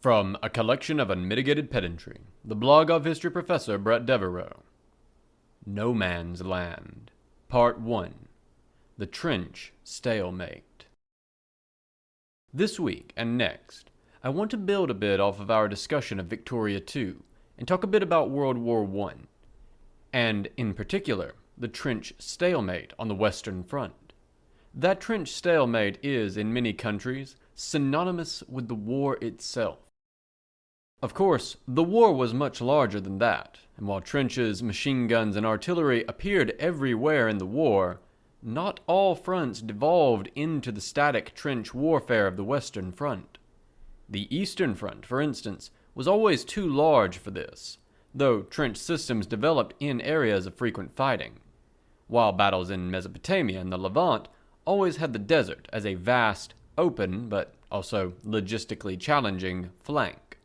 From a collection of unmitigated pedantry, the blog of history professor Bret Devereaux. No Man's Land, Part 1. The Trench Stalemate. This week and next, I want to build a bit off of our discussion of Victoria II and talk a bit about World War I, and in particular, the trench stalemate on the Western Front. That trench stalemate is, in many countries, synonymous with the war itself. Of course, the war was much larger than that, and while trenches, machine guns, and artillery appeared everywhere in the war, not all fronts devolved into the static trench warfare of the Western Front. The Eastern Front, for instance, was always too large for this, though trench systems developed in areas of frequent fighting, while battles in Mesopotamia and the Levant always had the desert as a vast, open, but also logistically challenging flank.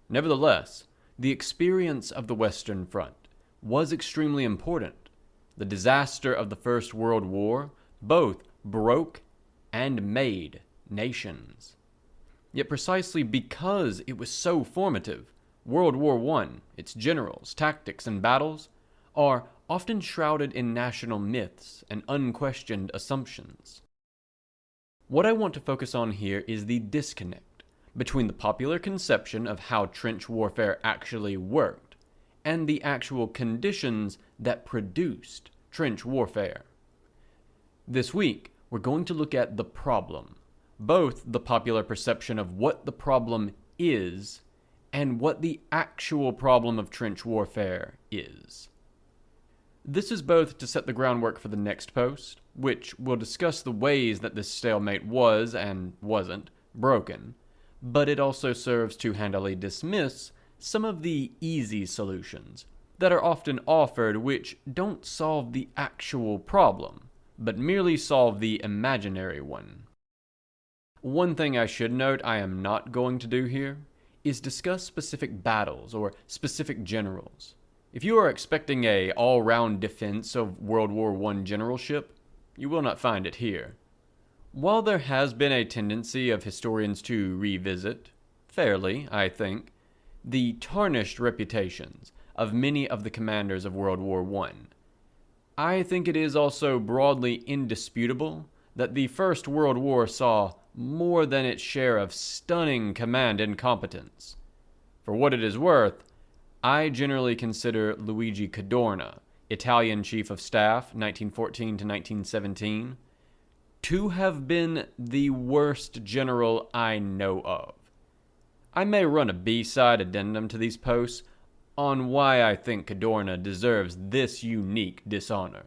Nevertheless, the experience of the Western Front was extremely important. The disaster of the First World War both broke and made nations. Yet precisely because it was so formative, World War I, its generals, tactics, and battles, are often shrouded in national myths and unquestioned assumptions. What I want to focus on here is the disconnect between the popular conception of how trench warfare actually worked and the actual conditions that produced trench warfare. This week, we're going to look at the problem, both the popular perception of what the problem is and what the actual problem of trench warfare is. This is both to set the groundwork for the next post, which will discuss the ways that this stalemate was and wasn't broken, but it also serves to handily dismiss some of the easy solutions that are often offered which don't solve the actual problem, but merely solve the imaginary one. One thing I should note I am not going to do here is discuss specific battles or specific generals. If you are expecting an all-round defense of World War I generalship, you will not find it here. While there has been a tendency of historians to revisit, fairly, I think, the tarnished reputations of many of the commanders of World War I think it is also broadly indisputable that the First World War saw more than its share of stunning command incompetence. For what it is worth, I generally consider Luigi Cadorna, Italian Chief of Staff, 1914 to 1917, to have been the worst general I know of. I may run a B-side addendum to these posts on why I think Cadorna deserves this unique dishonor,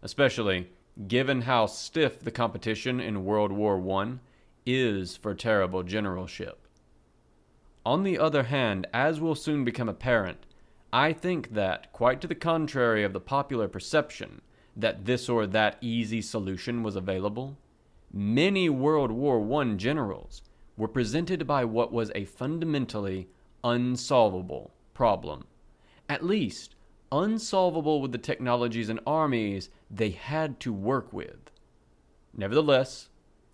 especially given how stiff the competition in World War I is for terrible generalship. On the other hand, as will soon become apparent, I think that, quite to the contrary of the popular perception that this or that easy solution was available, many World War I generals were presented by what was a fundamentally unsolvable problem. At least, unsolvable with the technologies and armies they had to work with. Nevertheless,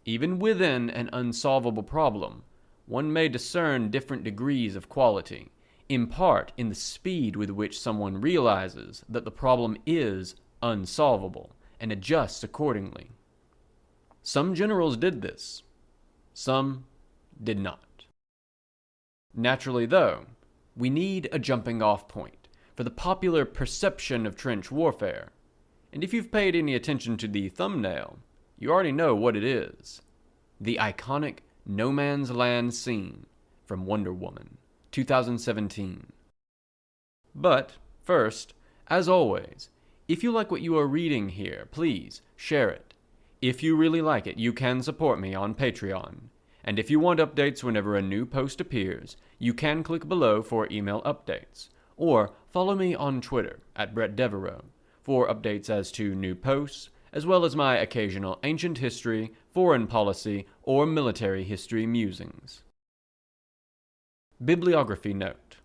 even within an unsolvable problem, one may discern different degrees of quality, in part in the speed with which someone realizes that the problem is unsolvable and adjusts accordingly. Some generals did this. Some did not. Naturally, though, we need a jumping-off point for the popular perception of trench warfare, and if you've paid any attention to the thumbnail, you already know what it is. The iconic No Man's Land scene from Wonder Woman, 2017. But, first, as always, if you like what you are reading here, please share it. If you really like it, you can support me on Patreon. And if you want updates whenever a new post appears, you can click below for email updates, or follow me on Twitter at Bret Devereaux for updates as to new posts, as well as my occasional ancient history, foreign policy, or military history musings. Bibliography note: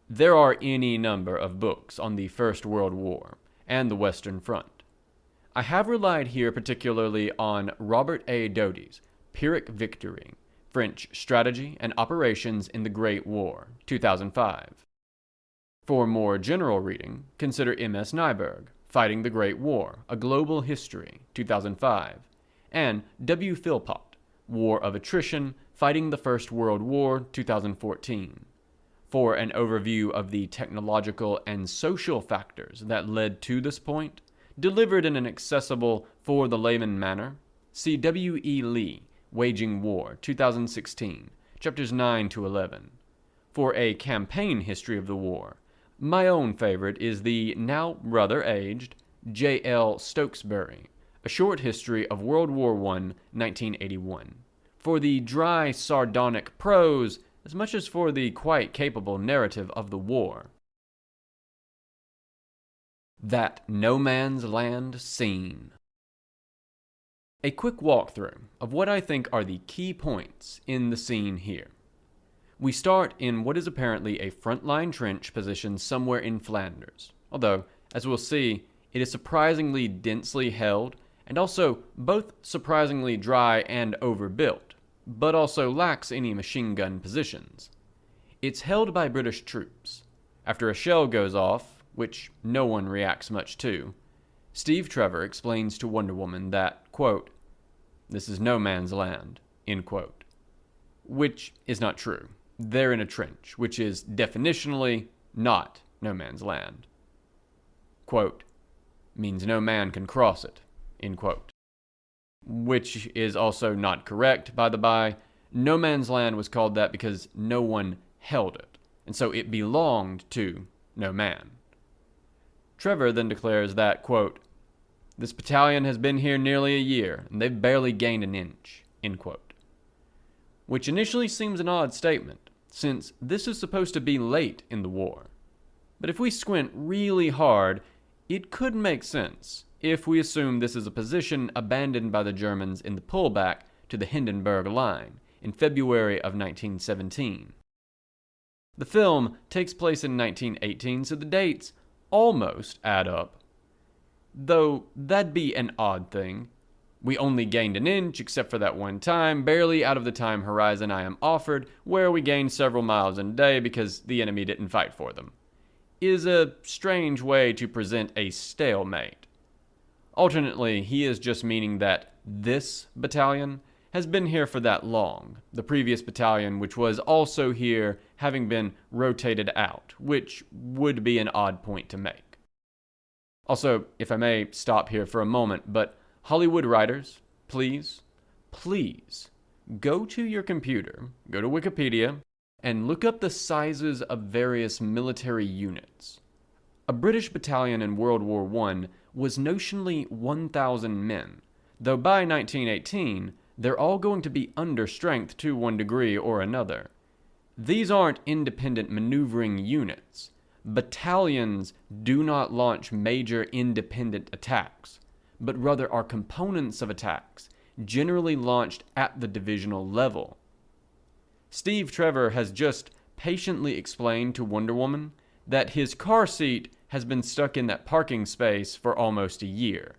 there are any number of books on the First World War and the Western Front. I have relied here particularly on Robert A. Doty's Pyrrhic Victory, French Strategy and Operations in the Great War, 2005. For more general reading, consider M.S. Nyberg, Fighting the Great War, A Global History, 2005, and W. Philpott, War of Attrition, Fighting the First World War, 2014. For an overview of the technological and social factors that led to this point, delivered in an accessible, for the layman manner, see W. E. Lee, Waging War, 2016, chapters 9 to 11. For a campaign history of the war, my own favorite is the now rather aged J. L. Stokesbury, A Short History of World War I, 1981. For the dry, sardonic prose, as much as for the quite capable narrative of the war. That No Man's Land Scene. A quick walkthrough of what I think are the key points in the scene here. We start in what is apparently a frontline trench position somewhere in Flanders, although, as we'll see, it is surprisingly densely held and also both surprisingly dry and overbuilt, but also lacks any machine gun positions. It's held by British troops. After a shell goes off, which no one reacts much to, Steve Trevor explains to Wonder Woman that, quote, "This is no man's land," end quote. Which is not true. They're in a trench, which is definitionally not no man's land. Quote, "Means no man can cross it," end quote. Which is also not correct, by the by. No man's land was called that because no one held it, and so it belonged to no man. Trevor then declares that, quote, "This battalion has been here nearly a year, and they've barely gained an inch," end quote. Which initially seems an odd statement, since this is supposed to be late in the war. But if we squint really hard, it could make sense if we assume this is a position abandoned by the Germans in the pullback to the Hindenburg Line in February of 1917. The film takes place in 1918, so the dates almost add up. Though that'd be an odd thing. We only gained an inch except for that one time, barely out of the time horizon I am offered, where we gained several miles in a day because the enemy didn't fight for them. Is a strange way to present a stalemate. Alternately, he is just meaning that this battalion has been here for that long, the previous battalion which was also here having been rotated out, which would be an odd point to make. Also, if I may stop here for a moment, but Hollywood writers, please go to your computer, go to Wikipedia, and look up the sizes of various military units. A British battalion in World War I was notionally 1,000 men, though by 1918, they're all going to be under strength to one degree or another. These aren't independent maneuvering units. Battalions do not launch major independent attacks, but rather are components of attacks, generally launched at the divisional level. Steve Trevor has just patiently explained to Wonder Woman that his car seat has been stuck in that parking space for almost a year.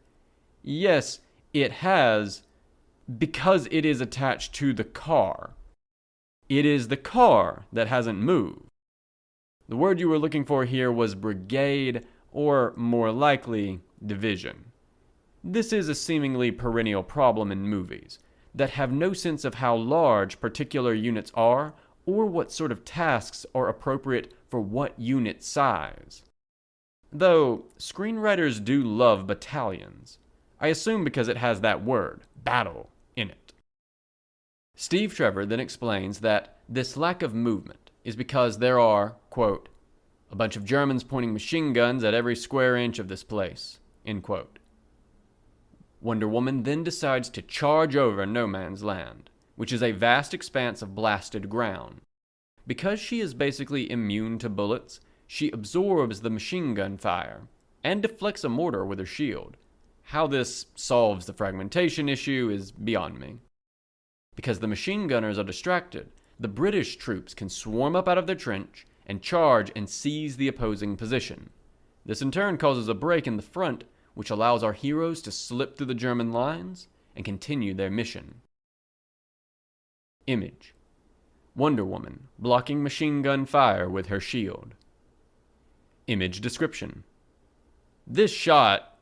Yes, it has, because it is attached to the car. It is the car that hasn't moved. The word you were looking for here was brigade, or more likely, division. This is a seemingly perennial problem in movies that have no sense of how large particular units are or what sort of tasks are appropriate for what unit size. Though screenwriters do love battalions, I assume because it has that word, battle, in it. Steve Trevor then explains that this lack of movement is because there are, quote, "a bunch of Germans pointing machine guns at every square inch of this place," end quote. Wonder Woman then decides to charge over no man's land, which is a vast expanse of blasted ground. Because she is basically immune to bullets, she absorbs the machine gun fire and deflects a mortar with her shield. How this solves the fragmentation issue is beyond me. Because the machine gunners are distracted, the British troops can swarm up out of their trench and charge and seize the opposing position. This in turn causes a break in the front, which allows our heroes to slip through the German lines and continue their mission. Image: Wonder Woman blocking machine gun fire with her shield. Image description: This shot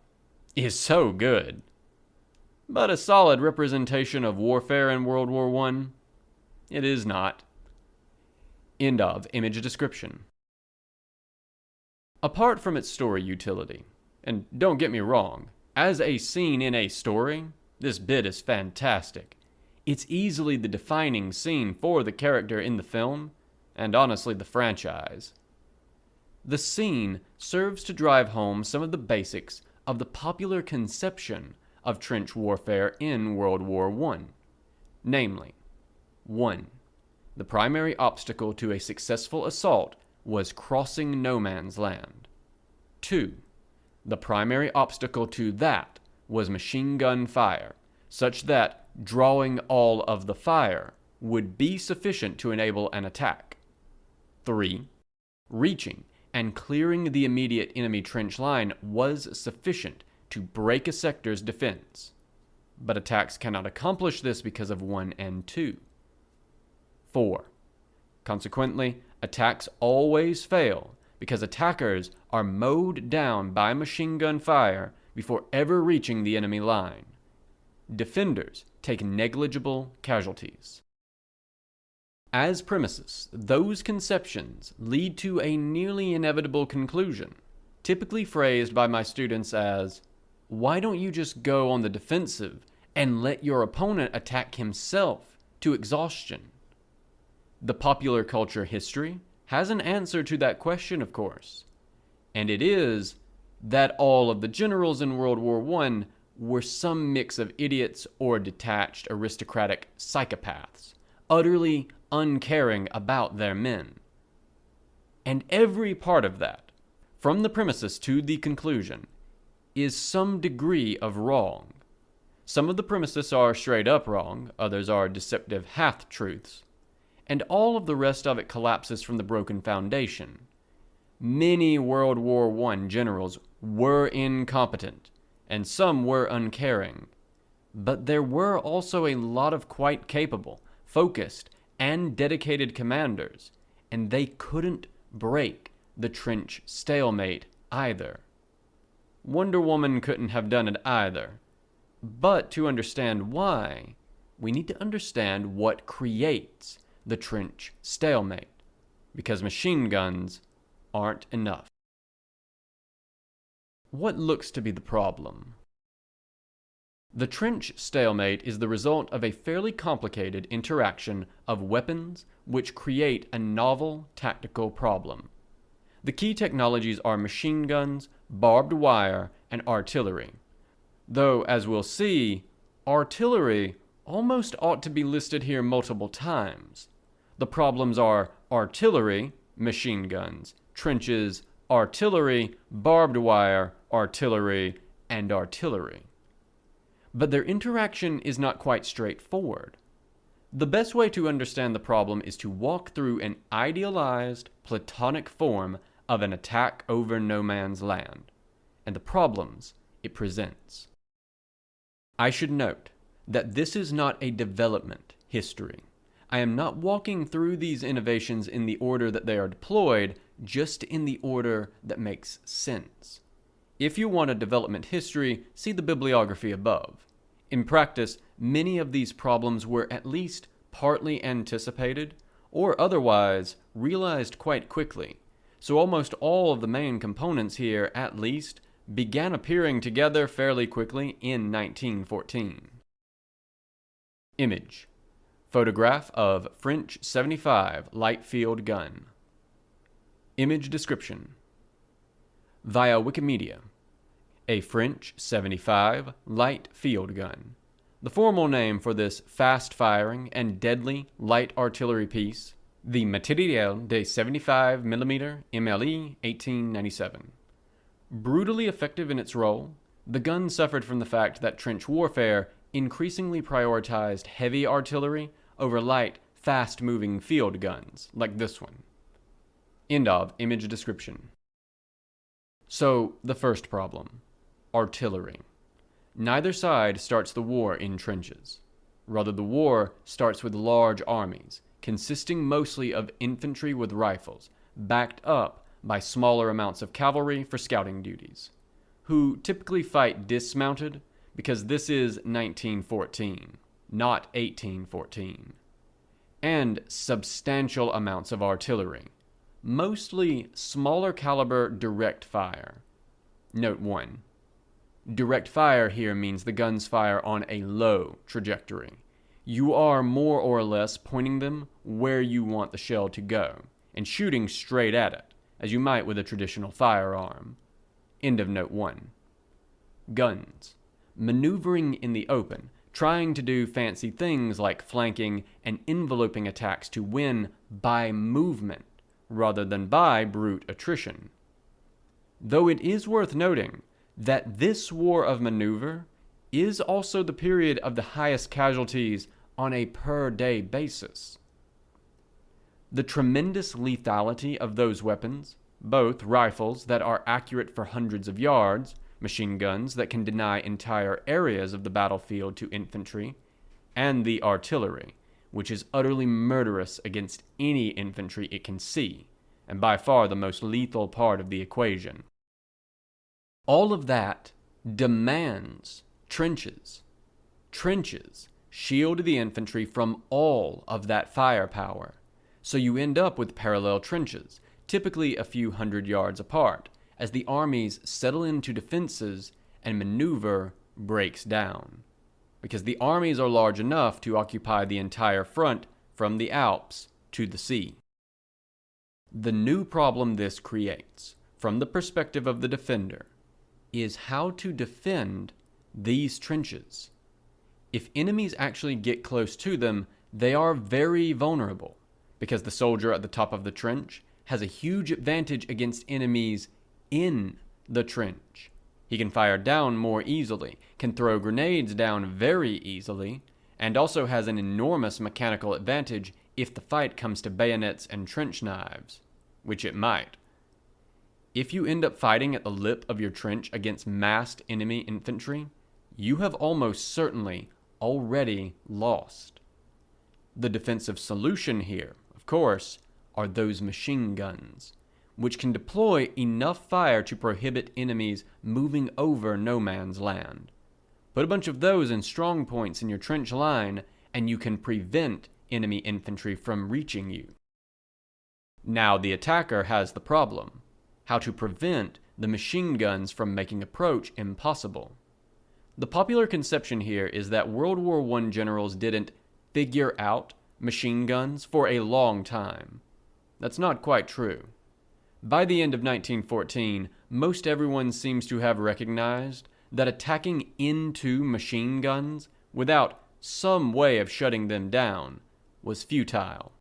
is so good, but a solid representation of warfare in World War I, it is not. End of image description. Apart from its story utility, and don't get me wrong, as a scene in a story, this bit is fantastic. It's easily the defining scene for the character in the film, and honestly the franchise. The scene serves to drive home some of the basics of the popular conception of trench warfare in World War I. Namely, 1. The primary obstacle to a successful assault was crossing no man's land. 2. The primary obstacle to that was machine gun fire, such that drawing all of the fire would be sufficient to enable an attack. 3. Reaching and clearing the immediate enemy trench line was sufficient to break a sector's defense, but attacks cannot accomplish this because of 1 and 2. 4. Consequently, attacks always fail because attackers are mowed down by machine gun fire before ever reaching the enemy line. Defenders take negligible casualties. As premises, those conceptions lead to a nearly inevitable conclusion, typically phrased by my students as, why don't you just go on the defensive and let your opponent attack himself to exhaustion? The popular culture history has an answer to that question, of course, and it is that all of the generals in World War I were some mix of idiots or detached aristocratic psychopaths, utterly uncaring about their men. And every part of that, from the premises to the conclusion, is some degree of wrong. Some of the premises are straight up wrong, others are deceptive half-truths, and all of the rest of it collapses from the broken foundation. Many World War I generals were incompetent, and some were uncaring, but there were also a lot of quite capable, focused, and dedicated commanders, and they couldn't break the trench stalemate either. Wonder Woman couldn't have done it either, but to understand why, we need to understand what creates the trench stalemate, because machine guns aren't enough. What looks to be the problem? The trench stalemate is the result of a fairly complicated interaction of weapons which create a novel tactical problem. The key technologies are machine guns, barbed wire, and artillery. Though, as we'll see, artillery almost ought to be listed here multiple times. The problems are artillery, machine guns, trenches, artillery, barbed wire, artillery, and artillery. But their interaction is not quite straightforward. The best way to understand the problem is to walk through an idealized, platonic form of an attack over no man's land, and the problems it presents. I should note that this is not a development history. I am not walking through these innovations in the order that they are deployed, just in the order that makes sense. If you want a development history, see the bibliography above. In practice, many of these problems were at least partly anticipated, or otherwise realized quite quickly, so almost all of the main components here, at least, began appearing together fairly quickly in 1914. Image: Photograph of French 75 light field gun. Image description: Via Wikimedia, a French 75 light field gun. The formal name for this fast-firing and deadly light artillery piece, the Materiel de 75 mm MLE 1897. Brutally effective in its role, the gun suffered from the fact that trench warfare increasingly prioritized heavy artillery over light, fast-moving field guns, like this one. End of image description. So, the first problem: artillery. Neither side starts the war in trenches. Rather, the war starts with large armies, consisting mostly of infantry with rifles, backed up by smaller amounts of cavalry for scouting duties, who typically fight dismounted because this is 1914, not 1814, and substantial amounts of artillery, mostly smaller caliber direct fire. Note 1. Direct fire here means the guns fire on a low trajectory. You are more or less pointing them where you want the shell to go and shooting straight at it, as you might with a traditional firearm. End of note 1. Guns. Maneuvering in the open, trying to do fancy things like flanking and enveloping attacks to win by movement rather than by brute attrition. Though it is worth noting that this war of maneuver is also the period of the highest casualties on a per-day basis. The tremendous lethality of those weapons, both rifles that are accurate for hundreds of yards, machine guns that can deny entire areas of the battlefield to infantry, and the artillery, which is utterly murderous against any infantry it can see, and by far the most lethal part of the equation. All of that demands trenches. Trenches shield the infantry from all of that firepower, so you end up with parallel trenches, typically a few hundred yards apart, as the armies settle into defenses and maneuver breaks down, because the armies are large enough to occupy the entire front from the Alps to the sea. The new problem this creates, from the perspective of the defender, is how to defend these trenches. If enemies actually get close to them, they are very vulnerable, because the soldier at the top of the trench has a huge advantage against enemies in the trench. He can fire down more easily, can throw grenades down very easily, and also has an enormous mechanical advantage if the fight comes to bayonets and trench knives, which it might. If you end up fighting at the lip of your trench against massed enemy infantry, you have almost certainly already lost. The defensive solution here, of course, are those machine guns, which can deploy enough fire to prohibit enemies moving over no man's land. Put a bunch of those in strong points in your trench line, and you can prevent enemy infantry from reaching you. Now the attacker has the problem: how to prevent the machine guns from making approach impossible. The popular conception here is that World War I generals didn't figure out machine guns for a long time. That's not quite true. By the end of 1914, most everyone seems to have recognized that attacking into machine guns without some way of shutting them down was futile.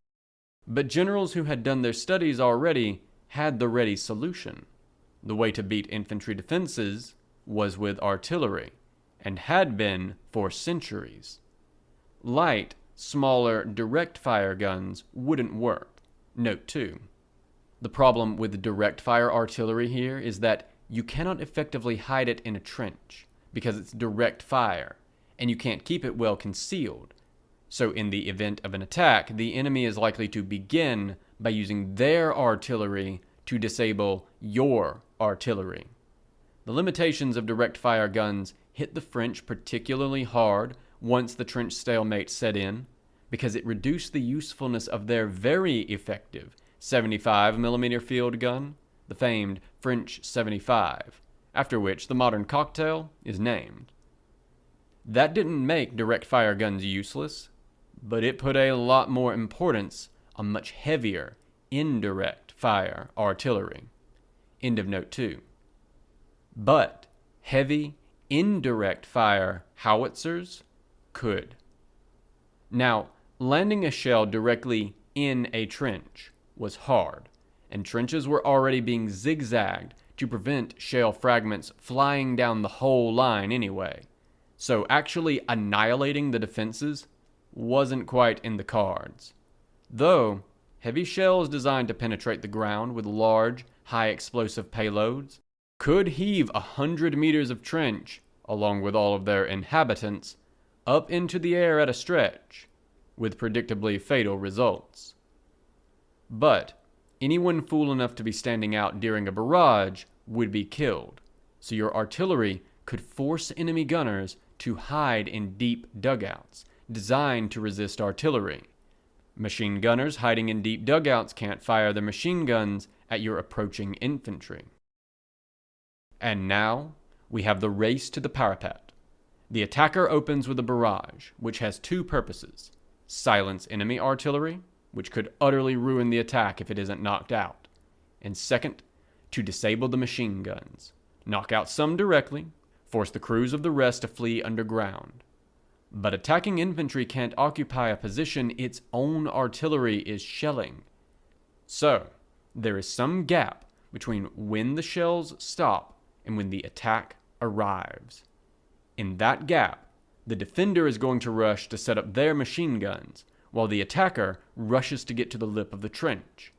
But generals who had done their studies already had the ready solution. The way to beat infantry defenses was with artillery, and had been for centuries. Light, smaller, direct fire guns wouldn't work. Note 2. The problem with direct fire artillery here is that you cannot effectively hide it in a trench, because it's direct fire, and you can't keep it well concealed. So in the event of an attack, the enemy is likely to begin by using their artillery to disable your artillery. The limitations of direct fire guns hit the French particularly hard once the trench stalemate set in, because it reduced the usefulness of their very effective 75mm field gun, the famed French 75, after which the modern cocktail is named. That didn't make direct fire guns useless, but it put a lot more importance on much heavier indirect fire artillery. End of note 2. But heavy indirect fire howitzers could. Now, landing a shell directly in a trench was hard, and trenches were already being zigzagged to prevent shell fragments flying down the whole line anyway, so actually annihilating the defenses wasn't quite in the cards. Though, heavy shells designed to penetrate the ground with large, high-explosive payloads could heave 100 meters of trench, along with all of their inhabitants, up into the air at a stretch, with predictably fatal results. But anyone fool enough to be standing out during a barrage would be killed, so your artillery could force enemy gunners to hide in deep dugouts designed to resist artillery. Machine gunners hiding in deep dugouts can't fire their machine guns at your approaching infantry. And now we have the race to the parapet. The attacker opens with a barrage, which has two purposes: silence enemy artillery, which could utterly ruin the attack if it isn't knocked out, and second, to disable the machine guns, knock out some directly, force the crews of the rest to flee underground. But attacking infantry can't occupy a position its own artillery is shelling. So, there is some gap between when the shells stop and when the attack arrives. In that gap, the defender is going to rush to set up their machine guns, while the attacker rushes to get to the lip of the trench.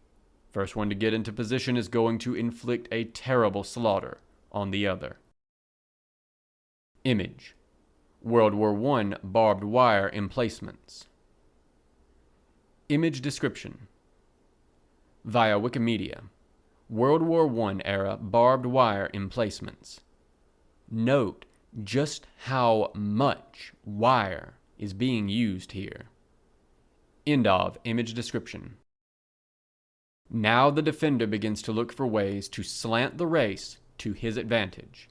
First one to get into position is going to inflict a terrible slaughter on the other. Image: World War I barbed wire emplacements. Image description: via Wikimedia, World War I era barbed wire emplacements. Note just how much wire is being used here. End of image description. Now the defender begins to look for ways to slant the race to his advantage.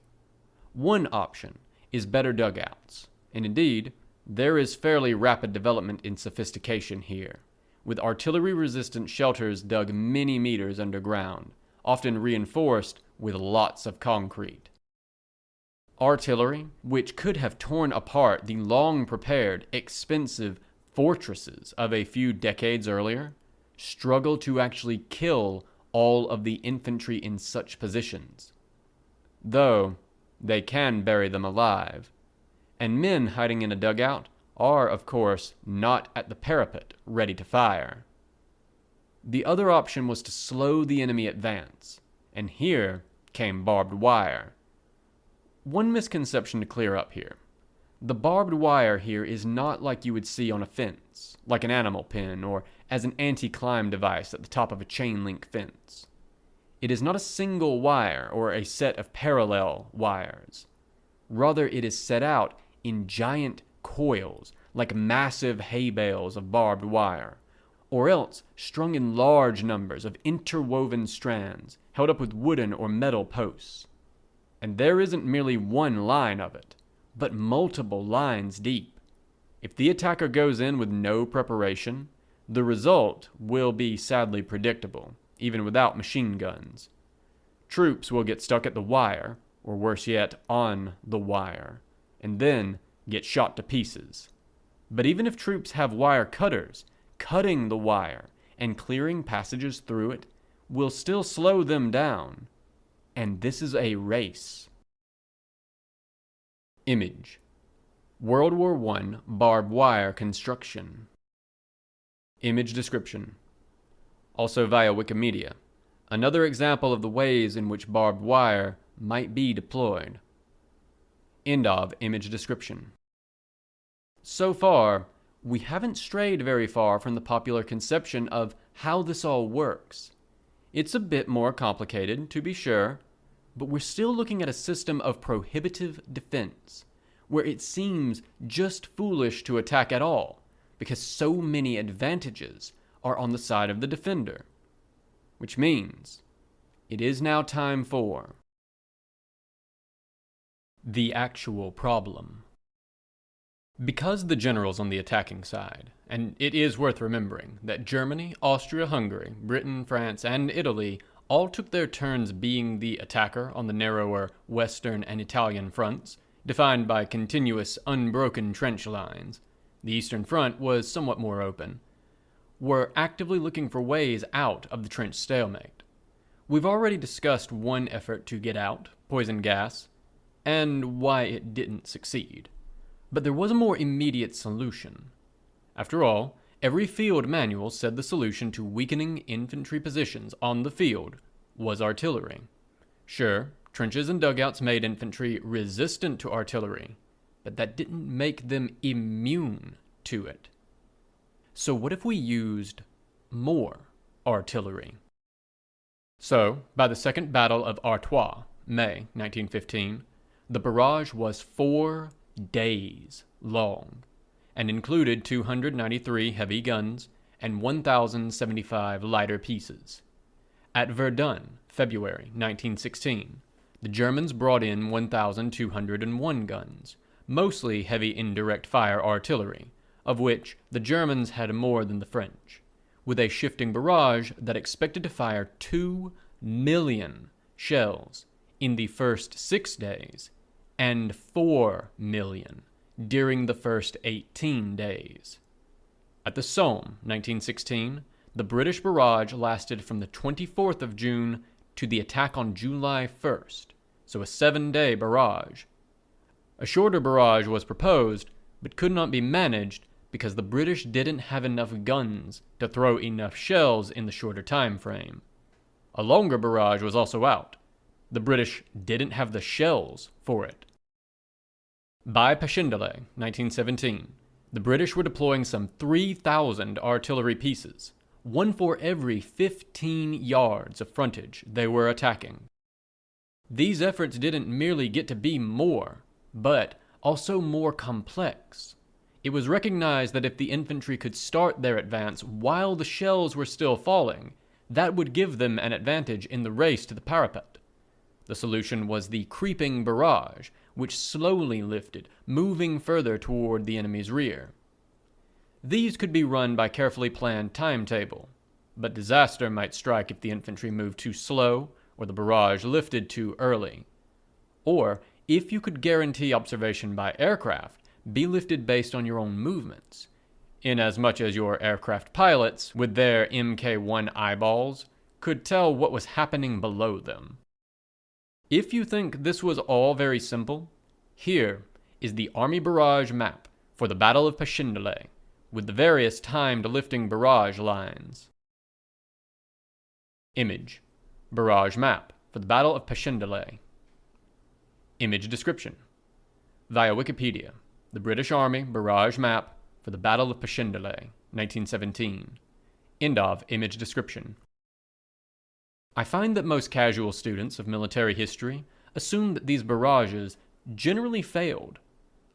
One option is better dugouts, and indeed, there is fairly rapid development in sophistication here, with artillery-resistant shelters dug many meters underground, often reinforced with lots of concrete. Artillery, which could have torn apart the long-prepared, expensive fortresses of a few decades earlier, struggle to actually kill all of the infantry in such positions. Though, they can bury them alive, and men hiding in a dugout are, of course, not at the parapet ready to fire. The other option was to slow the enemy advance, and here came barbed wire. One misconception to clear up here. The barbed wire here is not like you would see on a fence, like an animal pen, or as an anti-climb device at the top of a chain-link fence. It is not a single wire or a set of parallel wires. Rather, it is set out in giant coils, like massive hay bales of barbed wire, or else strung in large numbers of interwoven strands held up with wooden or metal posts. And there isn't merely one line of it, but multiple lines deep. If the attacker goes in with no preparation, the result will be sadly predictable, even without machine guns. Troops will get stuck at the wire, or worse yet, on the wire, and then get shot to pieces. But even if troops have wire cutters, cutting the wire and clearing passages through it will still slow them down. And this is a race. Image: World War I barbed wire construction. Image description: also via Wikimedia, another example of the ways in which barbed wire might be deployed. End of image description. So far, we haven't strayed very far from the popular conception of how this all works. It's a bit more complicated, to be sure, but we're still looking at a system of prohibitive defense, where it seems just foolish to attack at all, because so many advantages are on the side of the defender. Which means, it is now time for the actual problem. Because the generals on the attacking side, and it is worth remembering that Germany, Austria-Hungary, Britain, France, and Italy all took their turns being the attacker on the narrower Western and Italian fronts, defined by continuous, unbroken trench lines. The Eastern Front was somewhat more open, were actively looking for ways out of the trench stalemate. We've already discussed one effort to get out, poison gas, and why it didn't succeed. But there was a more immediate solution. After all, every field manual said the solution to weakening infantry positions on the field was artillery. Sure, trenches and dugouts made infantry resistant to artillery, but that didn't make them immune to it. So what if we used more artillery? So, by the Second Battle of Artois, May 1915, the barrage was 4 days long and included 293 heavy guns and 1,075 lighter pieces. At Verdun, February 1916, the Germans brought in 1,201 guns, mostly heavy indirect fire artillery, of which the Germans had more than the French, with a shifting barrage that expected to fire 2 million shells in the first 6 days and 4 million during the first 18 days. At the Somme, 1916, the British barrage lasted from the 24th of June to the attack on July 1st, so a 7-day barrage. A shorter barrage was proposed, but could not be managed because the British didn't have enough guns to throw enough shells in the shorter time frame. A longer barrage was also out. The British didn't have the shells for it. By Passchendaele, 1917, the British were deploying some 3,000 artillery pieces, one for every 15 yards of frontage they were attacking. These efforts didn't merely get to be more, but also more complex. It was recognized that if the infantry could start their advance while the shells were still falling, that would give them an advantage in the race to the parapet. The solution was the creeping barrage, which slowly lifted, moving further toward the enemy's rear. These could be run by carefully planned timetable, but disaster might strike if the infantry moved too slow or the barrage lifted too early. Or, if you could guarantee observation by aircraft, be lifted based on your own movements, inasmuch as your aircraft pilots, with their Mk1 eyeballs, could tell what was happening below them. If you think this was all very simple, here is the Army barrage map for the Battle of Passchendaele, with the various timed lifting barrage lines. Image: barrage map for the Battle of Passchendaele. Image description: via Wikipedia, the British Army barrage map for the Battle of Passchendaele, 1917. End of image description. I find that most casual students of military history assume that these barrages generally failed.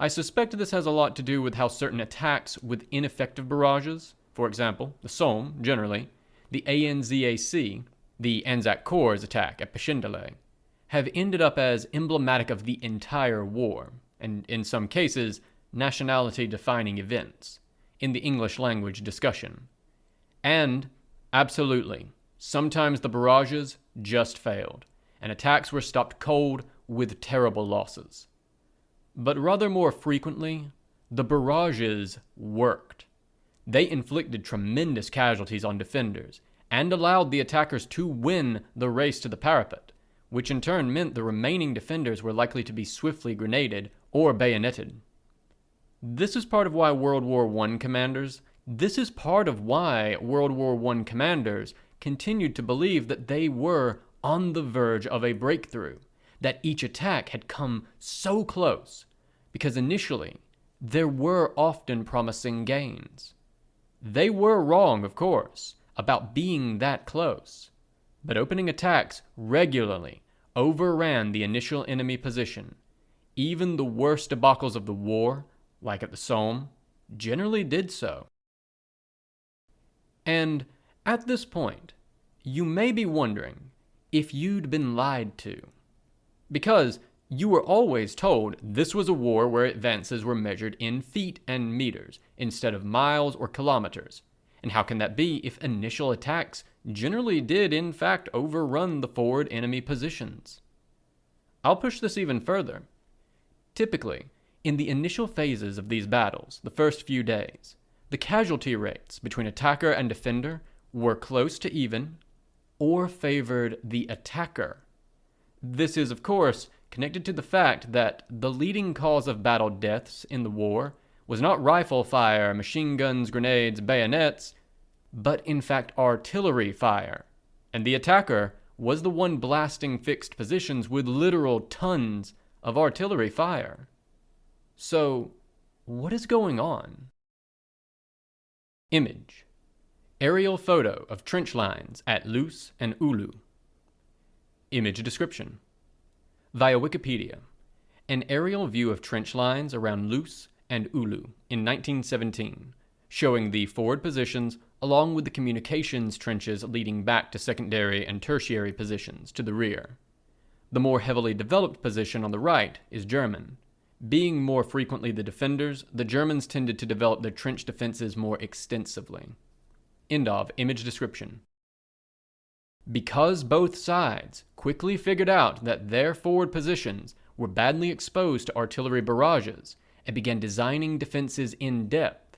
I suspect this has a lot to do with how certain attacks with ineffective barrages, for example, the Somme generally, the ANZAC, the Anzac Corps' attack at Passchendaele, have ended up as emblematic of the entire war, and in some cases, nationality-defining events, in the English language discussion. And, absolutely, sometimes the barrages just failed, and attacks were stopped cold with terrible losses. But rather more frequently, the barrages worked. They inflicted tremendous casualties on defenders, and allowed the attackers to win the race to the parapet, which in turn meant the remaining defenders were likely to be swiftly grenaded or bayoneted. This is part of why World War I commanders continued to believe that they were on the verge of a breakthrough, that each attack had come so close, because initially there were often promising gains. They were wrong, of course, about being that close, but opening attacks regularly overran the initial enemy position. Even the worst debacles of the war, like at the Somme, generally did so. And at this point, you may be wondering if you'd been lied to, because you were always told this was a war where advances were measured in feet and meters instead of miles or kilometers. And how can that be if initial attacks generally did in fact overrun the forward enemy positions? I'll push this even further. Typically, in the initial phases of these battles, the first few days, the casualty rates between attacker and defender were close to even or favored the attacker. This is, of course, connected to the fact that the leading cause of battle deaths in the war was not rifle fire, machine guns, grenades, bayonets, but in fact artillery fire, and the attacker was the one blasting fixed positions with literal tons of artillery fire. So, what is going on? Image. Aerial photo of trench lines at Loos and Oulu. Image description. Via Wikipedia, an aerial view of trench lines around Loos and Oulu in 1917, showing the forward positions along with the communications trenches leading back to secondary and tertiary positions to the rear. The more heavily developed position on the right is German. Being more frequently the defenders, the Germans tended to develop their trench defenses more extensively. End of image description. Because both sides quickly figured out that their forward positions were badly exposed to artillery barrages and began designing defenses in depth.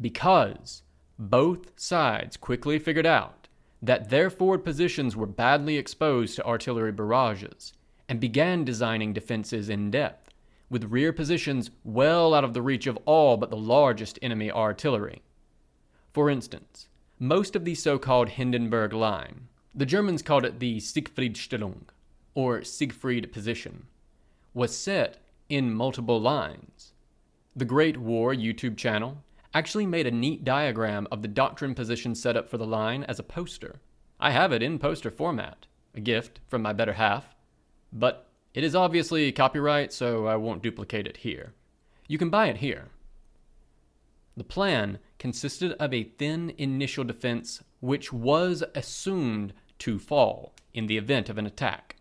Because both sides quickly figured out that their forward positions were badly exposed to artillery barrages and began designing defenses in depth, with rear positions well out of the reach of all but the largest enemy artillery. For instance, most of the so-called Hindenburg Line, the Germans called it the Siegfriedstellung, or Siegfried position, was set in multiple lines. The Great War YouTube channel actually made a neat diagram of the doctrine position setup for the line as a poster. I have it in poster format, a gift from my better half, but it is obviously copyright, so I won't duplicate it here. You can buy it here. The plan consisted of a thin initial defense which was assumed to fall in the event of an attack,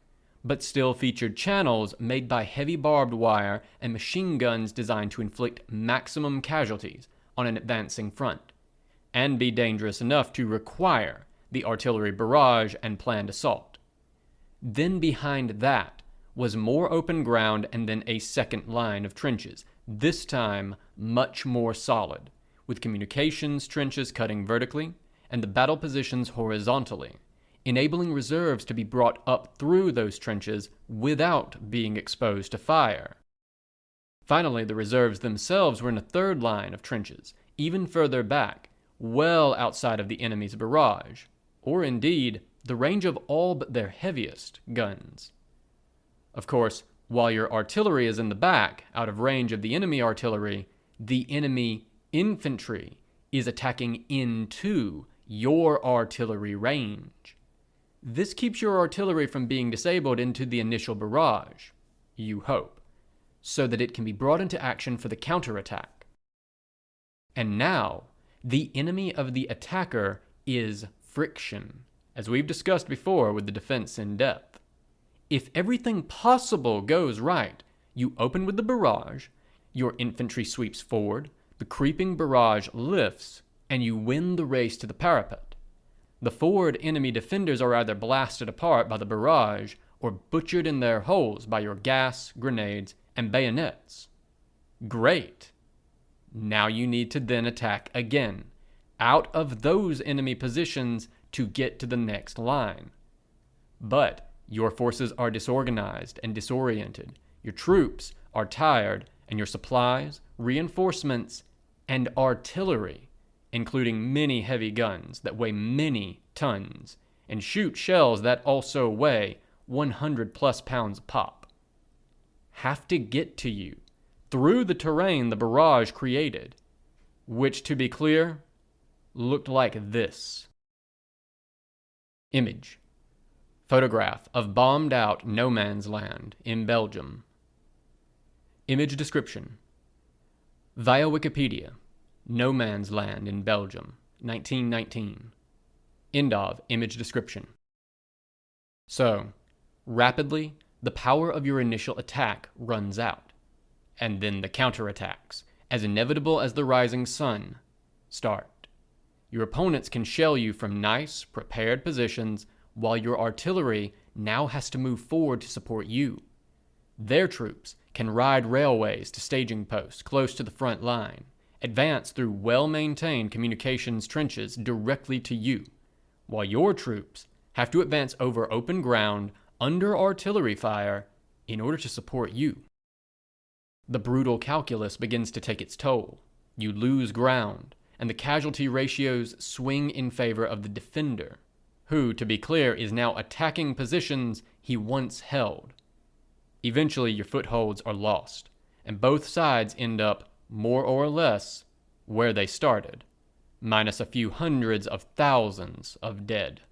but still featured channels made by heavy barbed wire and machine guns designed to inflict maximum casualties on an advancing front, and be dangerous enough to require the artillery barrage and planned assault. Then behind that was more open ground and then a second line of trenches, this time much more solid, with communications trenches cutting vertically and the battle positions horizontally, enabling reserves to be brought up through those trenches without being exposed to fire. Finally, the reserves themselves were in a third line of trenches, even further back, well outside of the enemy's barrage, or indeed the range of all but their heaviest guns. Of course, while your artillery is in the back, out of range of the enemy artillery, the enemy infantry is attacking into your artillery range. This keeps your artillery from being disabled into the initial barrage, you hope, so that it can be brought into action for the counterattack. And now, the enemy of the attacker is friction, as we've discussed before with the defense in depth. If everything possible goes right, you open with the barrage, your infantry sweeps forward, the creeping barrage lifts, and you win the race to the parapet. The forward enemy defenders are either blasted apart by the barrage or butchered in their holes by your gas, grenades, and bayonets. Great! Now you need to then attack again, out of those enemy positions to get to the next line. But your forces are disorganized and disoriented, your troops are tired, and your supplies, reinforcements, and artillery, including many heavy guns that weigh many tons and shoot shells that also weigh 100 plus pounds a pop, have to get to you through the terrain the barrage created, which, to be clear, looked like this. Image. Photograph of bombed out no man's land in Belgium. Image description. Via Wikipedia, no man's land in Belgium, 1919. End of image description. So, rapidly, the power of your initial attack runs out, and then the counterattacks, as inevitable as the rising sun, start. Your opponents can shell you from nice, prepared positions, while your artillery now has to move forward to support you. Their troops can ride railways to staging posts close to the front line, advance through well-maintained communications trenches directly to you, while your troops have to advance over open ground under artillery fire in order to support you. The brutal calculus begins to take its toll. You lose ground, and the casualty ratios swing in favor of the defender, who, to be clear, is now attacking positions he once held. Eventually, your footholds are lost, and both sides end up more or less where they started, minus a few hundreds of thousands of dead.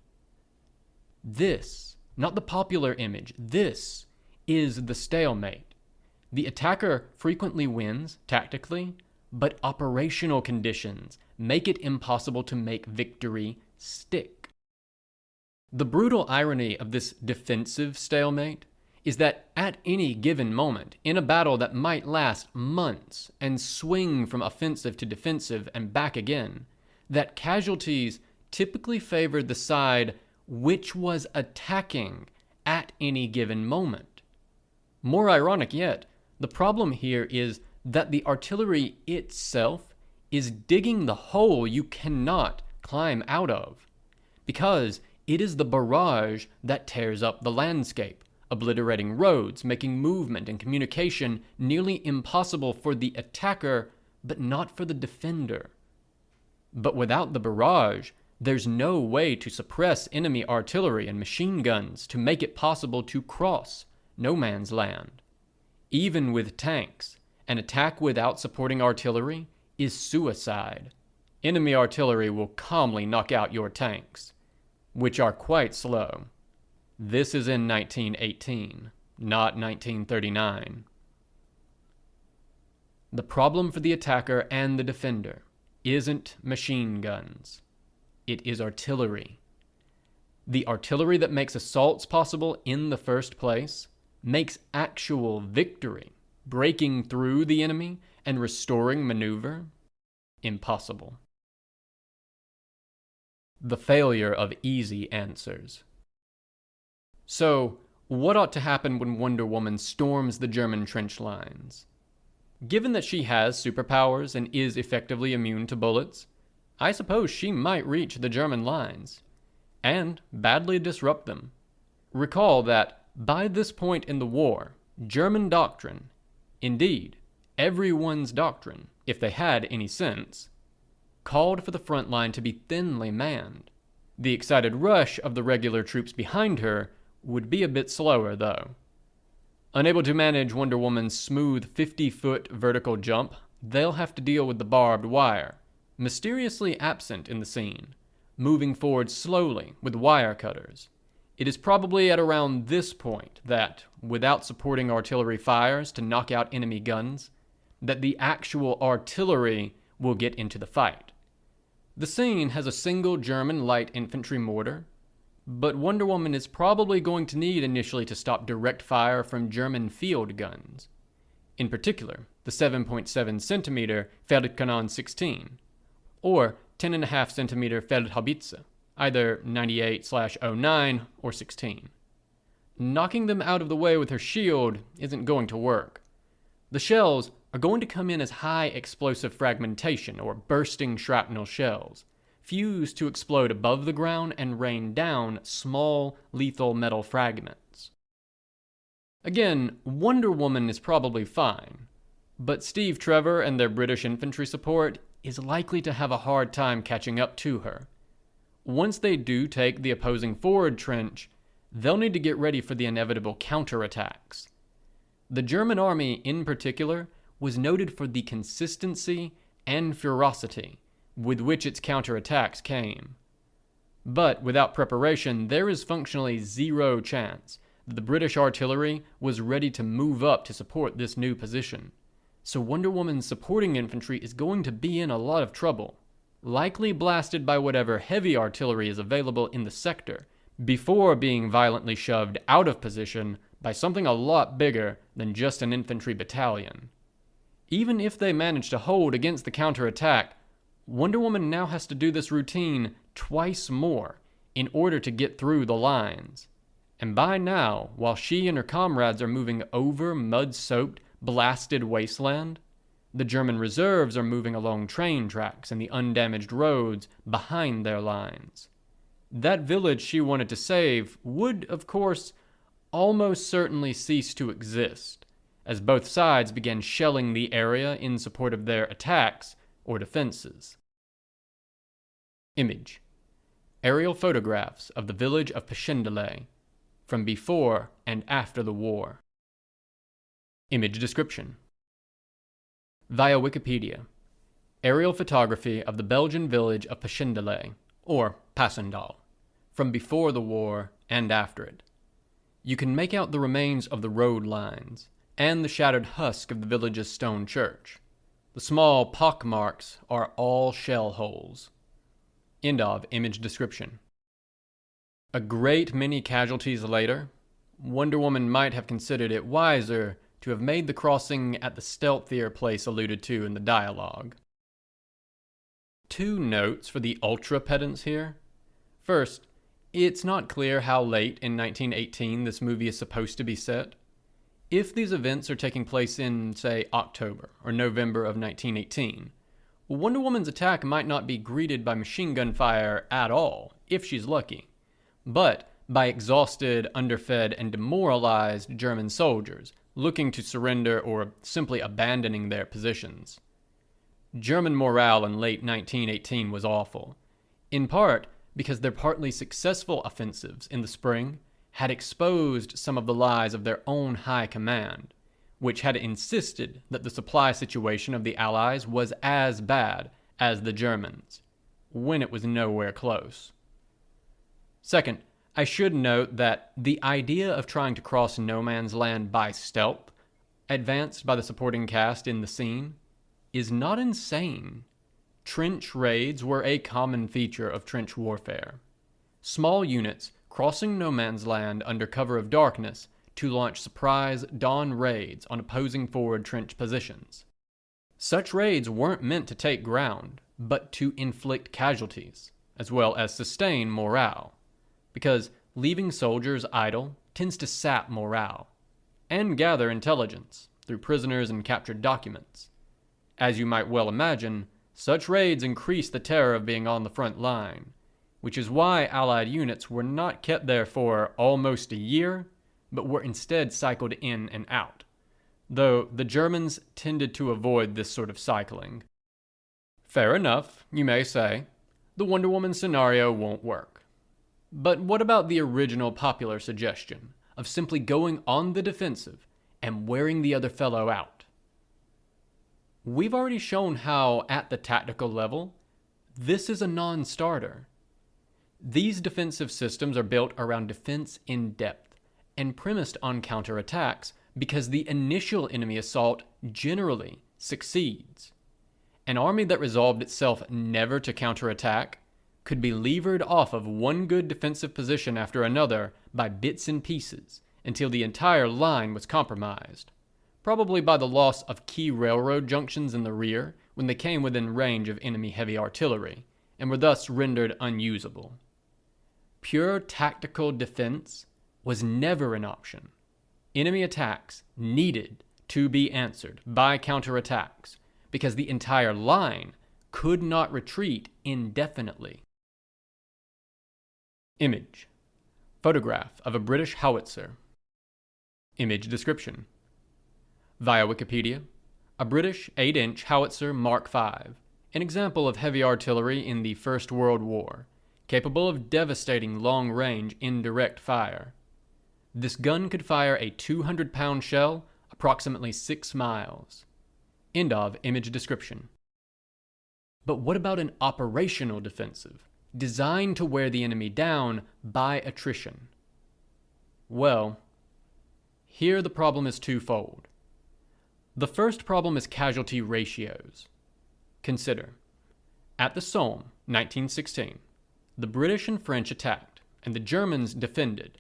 This, not the popular image, this is the stalemate. The attacker frequently wins tactically, but operational conditions make it impossible to make victory stick. The brutal irony of this defensive stalemate is that at any given moment, in a battle that might last months and swing from offensive to defensive and back again, that casualties typically favored the side which was attacking at any given moment. More ironic yet, the problem here is that the artillery itself is digging the hole you cannot climb out of, because it is the barrage that tears up the landscape, obliterating roads, making movement and communication nearly impossible for the attacker, but not for the defender. But without the barrage, there's no way to suppress enemy artillery and machine guns to make it possible to cross no man's land. Even with tanks, an attack without supporting artillery is suicide. Enemy artillery will calmly knock out your tanks, which are quite slow. This is in 1918, not 1939. The problem for the attacker and the defender isn't machine guns. It is artillery. The artillery that makes assaults possible in the first place makes actual victory, breaking through the enemy and restoring maneuver, impossible. The failure of easy answers. So, what ought to happen when Wonder Woman storms the German trench lines? Given that she has superpowers and is effectively immune to bullets, I suppose she might reach the German lines and badly disrupt them. Recall that by this point in the war, German doctrine, indeed, everyone's doctrine, if they had any sense, called for the front line to be thinly manned. The excited rush of the regular troops behind her would be a bit slower, though. Unable to manage Wonder Woman's smooth 50-foot vertical jump, they'll have to deal with the barbed wire, mysteriously absent in the scene, moving forward slowly with wire cutters. It is probably at around this point that, without supporting artillery fires to knock out enemy guns, that the actual artillery will get into the fight. The scene has a single German light infantry mortar, but Wonder Woman is probably going to need initially to stop direct fire from German field guns. In particular, the 7.7 centimeter Feldkanon 16, or 10.5 centimeter Feldhaubitze, either 98/09 or 16. Knocking them out of the way with her shield isn't going to work. The shells are going to come in as high explosive fragmentation or bursting shrapnel shells, fused to explode above the ground and rain down small lethal metal fragments. Again, Wonder Woman is probably fine, but Steve Trevor and their British infantry support is likely to have a hard time catching up to her. Once they do take the opposing forward trench, they'll need to get ready for the inevitable counterattacks. The German army, in particular, was noted for the consistency and ferocity with which its counterattacks came. But without preparation, there is functionally zero chance that the British artillery was ready to move up to support this new position. So Wonder Woman's supporting infantry is going to be in a lot of trouble, likely blasted by whatever heavy artillery is available in the sector, before being violently shoved out of position by something a lot bigger than just an infantry battalion. Even if they manage to hold against the counterattack, Wonder Woman now has to do this routine twice more in order to get through the lines. And by now, while she and her comrades are moving over mud-soaked, blasted wasteland, the German reserves are moving along train tracks and the undamaged roads behind their lines. That village she wanted to save would, of course, almost certainly cease to exist, as both sides began shelling the area in support of their attacks or defenses. Image: aerial photographs of the village of Passchendaele from before and after the war. Image description: Via Wikipedia, aerial photography of the Belgian village of Passchendaele, or Passchendaele, from before the war and after it. You can make out the remains of the road lines and the shattered husk of the village's stone church. The small pock marks are all shell holes. End of image description. A great many casualties later, Wonder Woman might have considered it wiser to have made the crossing at the stealthier place alluded to in the dialogue. Two notes for the ultra pedants here. First, it's not clear how late in 1918 this movie is supposed to be set. If these events are taking place in, say, October or November of 1918, Wonder Woman's attack might not be greeted by machine gun fire at all, if she's lucky, but by exhausted, underfed, and demoralized German soldiers looking to surrender or simply abandoning their positions. German morale in late 1918 was awful, in part because their partly successful offensives in the spring had exposed some of the lies of their own high command, which had insisted that the supply situation of the Allies was as bad as the Germans, when it was nowhere close. Second, I should note that the idea of trying to cross no man's land by stealth, advanced by the supporting cast in the scene, is not insane. Trench raids were a common feature of trench warfare. Small units crossing no man's land under cover of darkness to launch surprise dawn raids on opposing forward trench positions. Such raids weren't meant to take ground, but to inflict casualties, as well as sustain morale, because leaving soldiers idle tends to sap morale, and gather intelligence through prisoners and captured documents. As you might well imagine, such raids increase the terror of being on the front line, which is why Allied units were not kept there for almost a year, but were instead cycled in and out, though the Germans tended to avoid this sort of cycling. Fair enough, you may say. The Wonder Woman scenario won't work. But what about the original popular suggestion of simply going on the defensive and wearing the other fellow out? We've already shown how, at the tactical level, this is a non-starter. These defensive systems are built around defense in depth and premised on counterattacks because the initial enemy assault generally succeeds. An army that resolved itself never to counterattack could be levered off of one good defensive position after another by bits and pieces until the entire line was compromised, probably by the loss of key railroad junctions in the rear when they came within range of enemy heavy artillery and were thus rendered unusable. Pure tactical defense was never an option. Enemy attacks needed to be answered by counterattacks because the entire line could not retreat indefinitely. Image. Photograph of a British howitzer. Image description. Via Wikipedia, a British 8-inch howitzer Mark V, an example of heavy artillery in the First World War, capable of devastating long-range indirect fire. This gun could fire a 200-pound shell approximately 6 miles. End of image description. But what about an operational defensive, designed to wear the enemy down by attrition? Well, here the problem is twofold. The first problem is casualty ratios. Consider, at the Somme, 1916, the British and French attacked, and the Germans defended.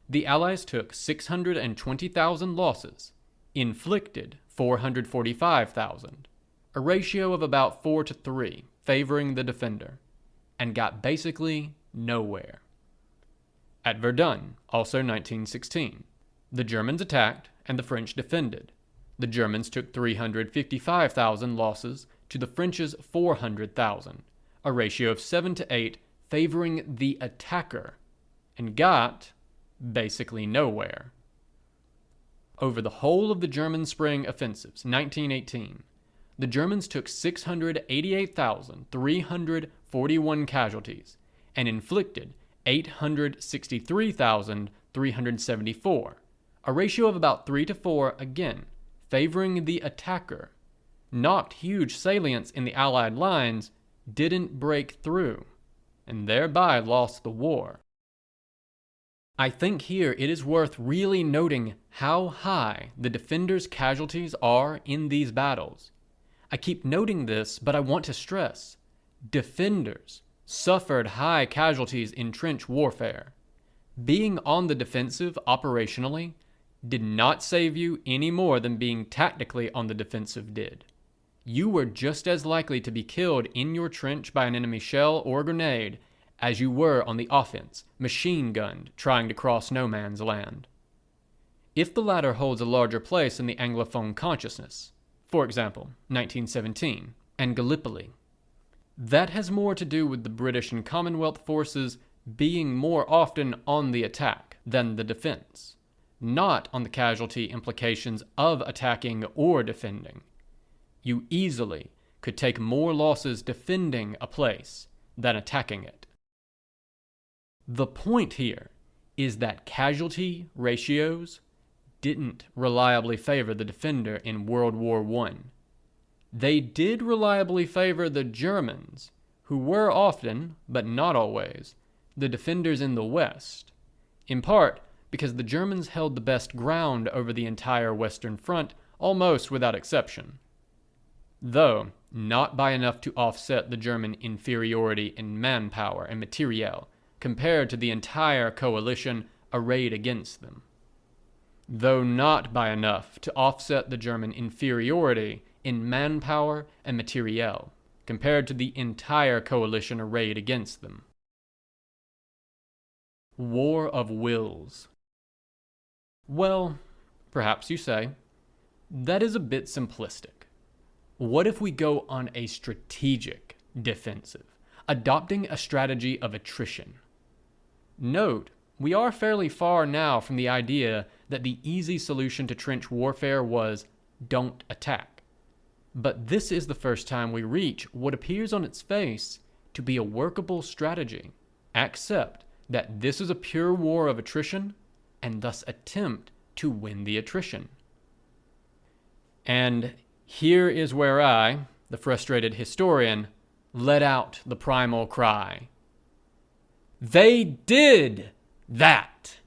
The Allies took 620,000 losses, inflicted 445,000, a ratio of about 4 to 3, favoring the defender, and got basically nowhere. At Verdun, also 1916, the Germans attacked and the French defended. The Germans took 355,000 losses to the French's 400,000, a ratio of 7 to 8 favoring the attacker, and got basically nowhere. Over the whole of the German spring offensives, 1918, the Germans took 688,341 casualties and inflicted 863,374, a ratio of about 3 to 4 again, favoring the attacker, knocked huge salients in the Allied lines, didn't break through, and thereby lost the war. I think here it is worth really noting how high the defenders' casualties are in these battles. I keep noting this, but I want to stress, defenders suffered high casualties in trench warfare. Being on the defensive operationally did not save you any more than being tactically on the defensive did. You were just as likely to be killed in your trench by an enemy shell or grenade as you were on the offense, machine-gunned, trying to cross no man's land. If the latter holds a larger place in the Anglophone consciousness, for example, 1917 and Gallipoli, that has more to do with the British and Commonwealth forces being more often on the attack than the defense, not on the casualty implications of attacking or defending. You easily could take more losses defending a place than attacking it. The point here is that casualty ratios didn't reliably favor the defender in World War I. They did reliably favor the Germans, who were often, but not always, the defenders in the West, in part because the Germans held the best ground over the entire Western Front almost without exception, though not by enough to offset the German inferiority in manpower and materiel compared to the entire coalition arrayed against them. Though not by enough to offset the German inferiority in manpower and materiel compared to the entire coalition arrayed against them. War of Wills. Well, perhaps you say, that is a bit simplistic. What if we go on a strategic defensive, adopting a strategy of attrition? Note, we are fairly far now from the idea that the easy solution to trench warfare was don't attack. But this is the first time we reach what appears on its face to be a workable strategy. Accept that this is a pure war of attrition and thus attempt to win the attrition. And here is where I, the frustrated historian, let out the primal cry. They did that!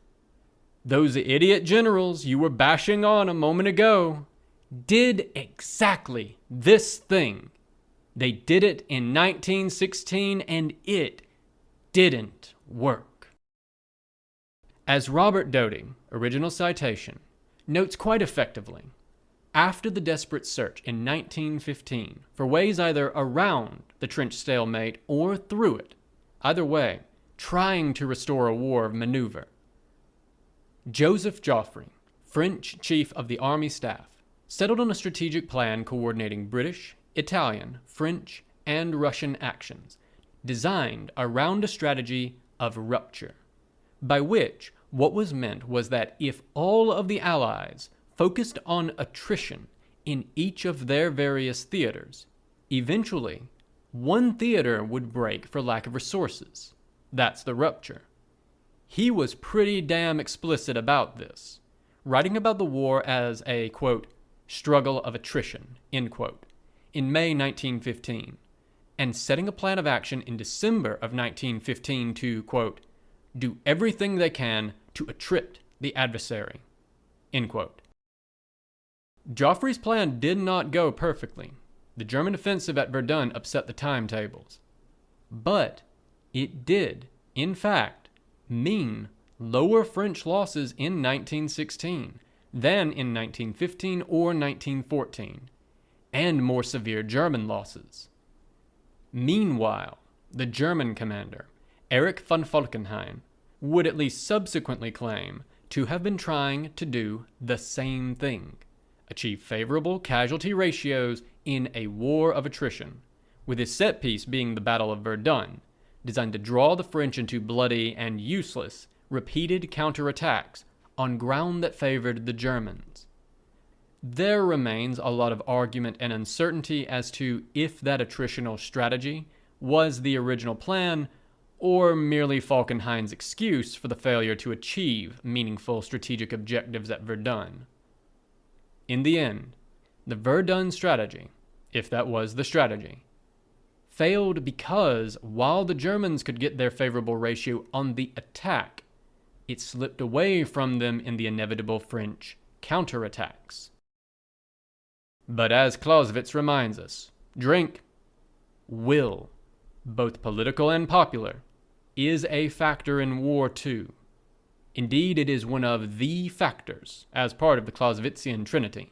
Those idiot generals you were bashing on a moment ago did exactly this thing. They did it in 1916 and it didn't work. As Robert Doty, original citation, notes quite effectively, after the desperate search in 1915 for ways either around the trench stalemate or through it, either way, trying to restore a war of maneuver, Joseph Joffre, French chief of the army staff, settled on a strategic plan coordinating British, Italian, French, and Russian actions, designed around a strategy of rupture, by which what was meant was that if all of the Allies focused on attrition in each of their various theaters, eventually one theater would break for lack of resources. That's the rupture. He was pretty damn explicit about this, writing about the war as a, quote, struggle of attrition, end quote, in May 1915, and setting a plan of action in December of 1915 to, quote, do everything they can to attrit the adversary, end quote. Joffre's plan did not go perfectly. The German offensive at Verdun upset the timetables. But it did, in fact, mean lower French losses in 1916 than in 1915 or 1914, and more severe German losses. Meanwhile, the German commander, Erich von Falkenhayn, would at least subsequently claim to have been trying to do the same thing, achieve favorable casualty ratios in a war of attrition, with his set piece being the Battle of Verdun, designed to draw the French into bloody and useless repeated counterattacks on ground that favored the Germans. There remains a lot of argument and uncertainty as to if that attritional strategy was the original plan or merely Falkenhayn's excuse for the failure to achieve meaningful strategic objectives at Verdun. In the end, the Verdun strategy if that was the strategy. Failed because while the Germans could get their favorable ratio on the attack, it slipped away from them in the inevitable French counterattacks. But as Clausewitz reminds us, drink, will, both political and popular, is a factor in war too. Indeed, it is one of the factors as part of the Clausewitzian trinity.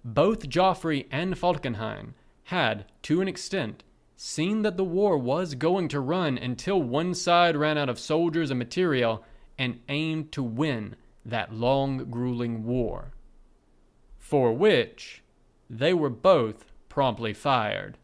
Both Joffrey and Falkenhayn had, to an extent, seen that the war was going to run until one side ran out of soldiers and material and aimed to win that long, grueling war, for which they were both promptly fired.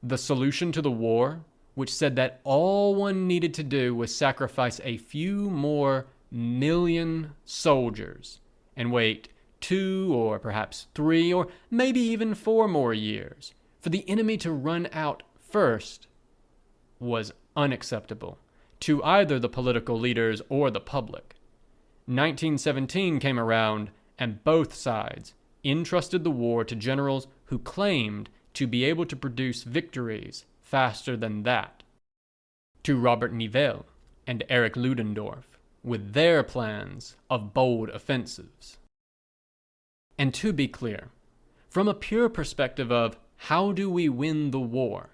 The solution to the war, which said that all one needed to do was sacrifice a few more million soldiers and wait 2 or perhaps 3 or maybe even 4 more years for the enemy to run out first, was unacceptable to either the political leaders or the public. 1917 came around, and both sides entrusted the war to generals who claimed to be able to produce victories faster than that, to Robert Nivelle and Erich Ludendorff with their plans of bold offensives. And to be clear, from a pure perspective of how do we win the war,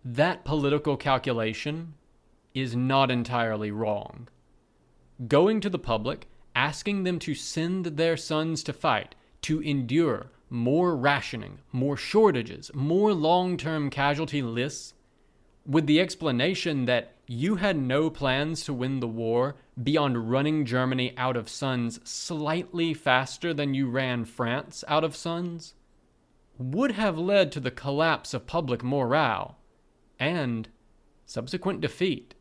that political calculation is not entirely wrong. Going to the public, asking them to send their sons to fight, to endure more rationing, more shortages, more long-term casualty lists, with the explanation that you had no plans to win the war beyond running Germany out of sons slightly faster than you ran France out of sons, would have led to the collapse of public morale and subsequent defeat.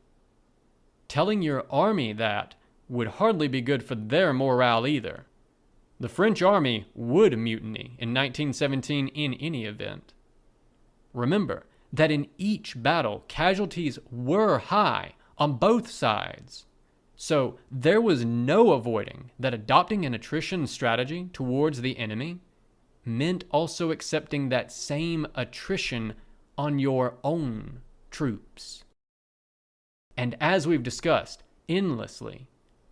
Telling your army that would hardly be good for their morale either. The French army would mutiny in 1917 in any event. Remember that in each battle, casualties were high on both sides. So there was no avoiding that adopting an attrition strategy towards the enemy meant also accepting that same attrition on your own troops. And as we've discussed endlessly,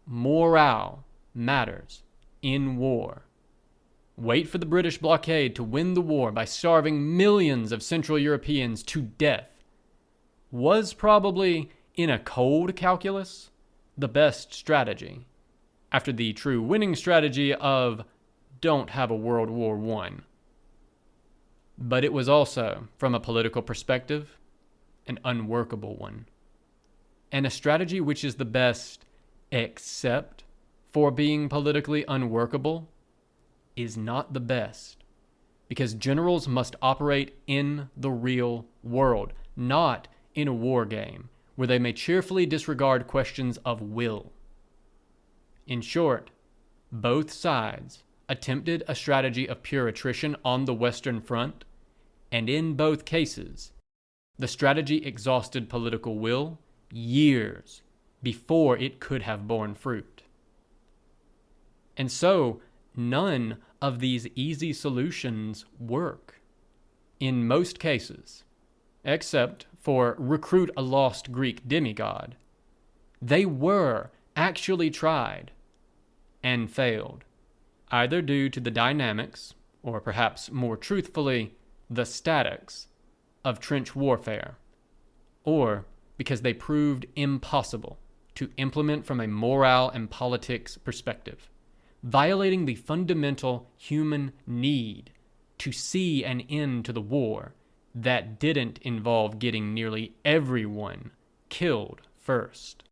morale matters in war. Wait for the British blockade to win the war by starving millions of Central Europeans to death was probably, in a cold calculus, the best strategy, after the true winning strategy of don't have a World War I. But it was also, from a political perspective, an unworkable one. And a strategy which is the best, except for being politically unworkable, is not the best, because generals must operate in the real world, not in a war game where they may cheerfully disregard questions of will. In short, both sides attempted a strategy of pure attrition on the Western Front, and in both cases, the strategy exhausted political will years before it could have borne fruit. And so, none of these easy solutions work. In most cases, except for recruit a lost Greek demigod, they were actually tried and failed, either due to the dynamics, or perhaps more truthfully, the statics of trench warfare, or because they proved impossible to implement from a morale and politics perspective, violating the fundamental human need to see an end to the war that didn't involve getting nearly everyone killed first.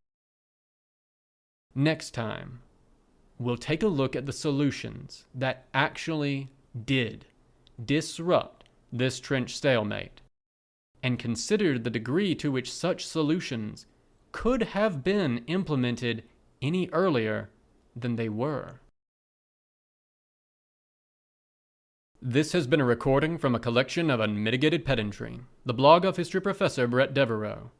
Next time, we'll take a look at the solutions that actually did disrupt this trench stalemate, and consider the degree to which such solutions could have been implemented any earlier than they were. This has been a recording from a collection of Unmitigated Pedantry, the blog of history professor Bret Devereaux,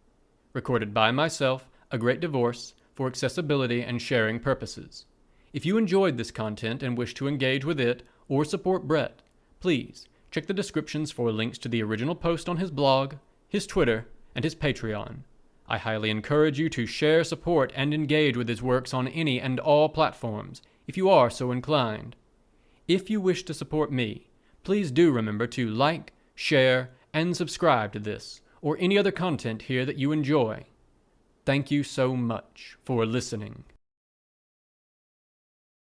recorded by myself, a great divorce, for accessibility and sharing purposes. If you enjoyed this content and wish to engage with it or support Bret, please Check the descriptions for links to the original post on his blog, his Twitter, and his Patreon. I highly encourage you to share, support, and engage with his works on any and all platforms, if you are so inclined. If you wish to support me, please do remember to like, share, and subscribe to this, or any other content here that you enjoy. Thank you so much for listening.